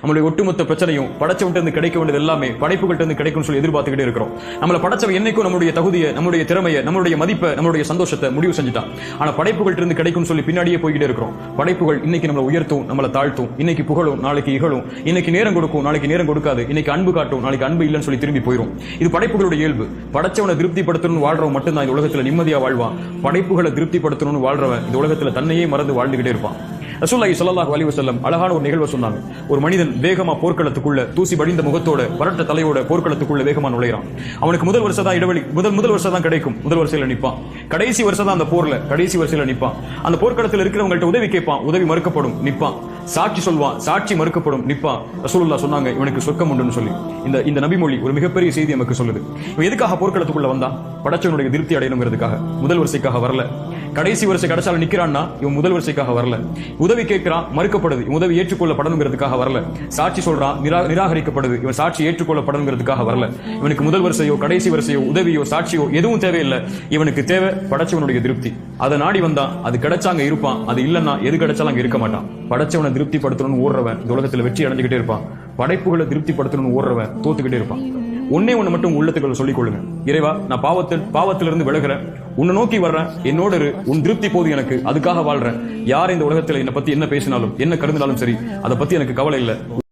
நம்மளுடைய ஒட்டுமொத்த பிரச்சனையும் படைச்சவன்ட்டு இருந்து கிடைக்க வேண்டியது எல்லாமே படைப்புகள்ட்ட இருந்து கிடைக்கும்னு சொல்லி எதிர்பார்த்துக்கிட்டே இருக்கிறோம். நம்மள படைச்சவன் என்னைக்கும் நம்மளுடைய தகுதியை, நம்மளுடைய திறமையை, நம்மளுடைய மதிப்பை, நம்மளுடைய சந்தோஷத்தை முடிவு செஞ்சுட்டான். ஆனா படைப்புகள்ட்ட இருந்து கிடைக்கும்னு சொல்லி பின்னாடியே போய்கிட்டே இருக்கிறோம். படைப்புகள் இன்னைக்கு நம்மளை உயர்த்தும், நம்மளை தாழ்த்தும், இன்னைக்கு புகழும், நாளைக்கு இகழும், இன்னைக்கு நேரம் கொடுக்கும், நாளைக்கு நேரம் கொடுக்காது, இன்னைக்கு அன்பு காட்டும், நாளைக்கு அன்பு இல்லைன்னு சொல்லி திரும்பி போயிடும். இது படைப்புகளுடைய இயல்பு. படைச்சவனை திருப்திப்படுத்தணும்னு வாழ்றவன் மட்டும்தான் இந்த உலகத்துல நிம்மதியா வாழ்வான். படைப்புகளை திருப்திப்படுத்தணும்னு வாழ்றவன் இந்த உலகத்துல தன்னையே மறந்து வாழ்ந்துகிட்டே இருப்பான். ரசூலுல்லாஹி ஸல்லல்லாஹு அலைஹி வஸல்லம் அழகான ஒரு நிகழ்வை சொன்னாங்க. ஒரு மனிதன் வேகமா போர்க்களத்துக்குள்ள தூசி படிந்த முகத்தோட பரட்ட தலையோட போர்க்களத்துக்குள்ள வேகமா நுழைறான். அவனுக்கு முதல் வருஷம் தான் இடைவெளி, முதல் வருஷம் தான் கிடைக்கும், முதல் வரிசையில நிப்பான். கடைசி வருஷம் தான் அந்த போர்ல கடைசி வரிசையில நிப்பான். அந்த போர்க்களத்தில் இருக்கிறவங்கள்ட்ட உதவி கேட்பான், உதவி மறுக்கப்படும், நிப்பான். சாட்சி சொல்வான், சாட்சி மறுக்கப்படும், நிப்பான். ரசூலுல்லாஹ் சொன்னாங்க இவனுக்கு சொர்க்கம் உண்டுன்னு சொல்லி. இந்த நபிமொழி ஒரு மிகப்பெரிய செய்தி நமக்கு சொல்லுது. இவன் எதுக்காக போர்க்களத்துக்குள்ள வந்தான்? படைச்சவனுடைய திருப்தி அடையணுங்கிறதுக்காக. முதல் வரிசைக்காக வரல. கடைசி வரிசை கடைசால நிக்கிறான்னா இவன் முதல் வரிசைக்காக வரல. உதவி கேட்கிறான், மறுக்கப்படுது, உதவி ஏற்றுக்கொள்ளப்படணுங்கிறதுக்காக வரல. சாட்சி சொல்றான், நிராகரிக்கப்படுது, இவன் சாட்சி ஏற்றுக்கொள்ளப்படணுங்கிறதுக்காக வரல. இவனுக்கு முதல் வரிசையோ கடைசி வரிசையோ உதவியோ சாட்சியோ எதுவும் தேவையில்லை. இவனுக்கு தேவை படைச்சவனுடைய திருப்தி. அதை நாடி வந்தான், அது கிடைச்சாங்க இருப்பான், அது இல்லைன்னா எது கிடைச்சாலும் அங்க இருக்க மாட்டான். படைச்சவனை திருப்திப்படுத்தணும்னு ஓடுறவன் இந்த உலகத்துல வெற்றி அடைஞ்சுக்கிட்டே இருப்பான். படைப்புகளை திருப்திப்படுத்தணும்னு ஓடுறவன் தோத்துக்கிட்டே இருப்பான். ஒன்னே ஒண்ணு மட்டும் உள்ளத்துக்குள்ள சொல்லிக் கொள்ளுங்க, இறைவா நான் பாவத்திலிருந்து விலகிறேன், உன்னை நோக்கி வர்றேன், என்னோட உன் திருப்தி போது எனக்கு, அதுக்காக வாழ்றேன். யார் இந்த உலகத்துல என்னை பத்தி என்ன பேசினாலும் என்ன கருதினாலும் சரி, அதை பத்தி எனக்கு கவலை இல்லை.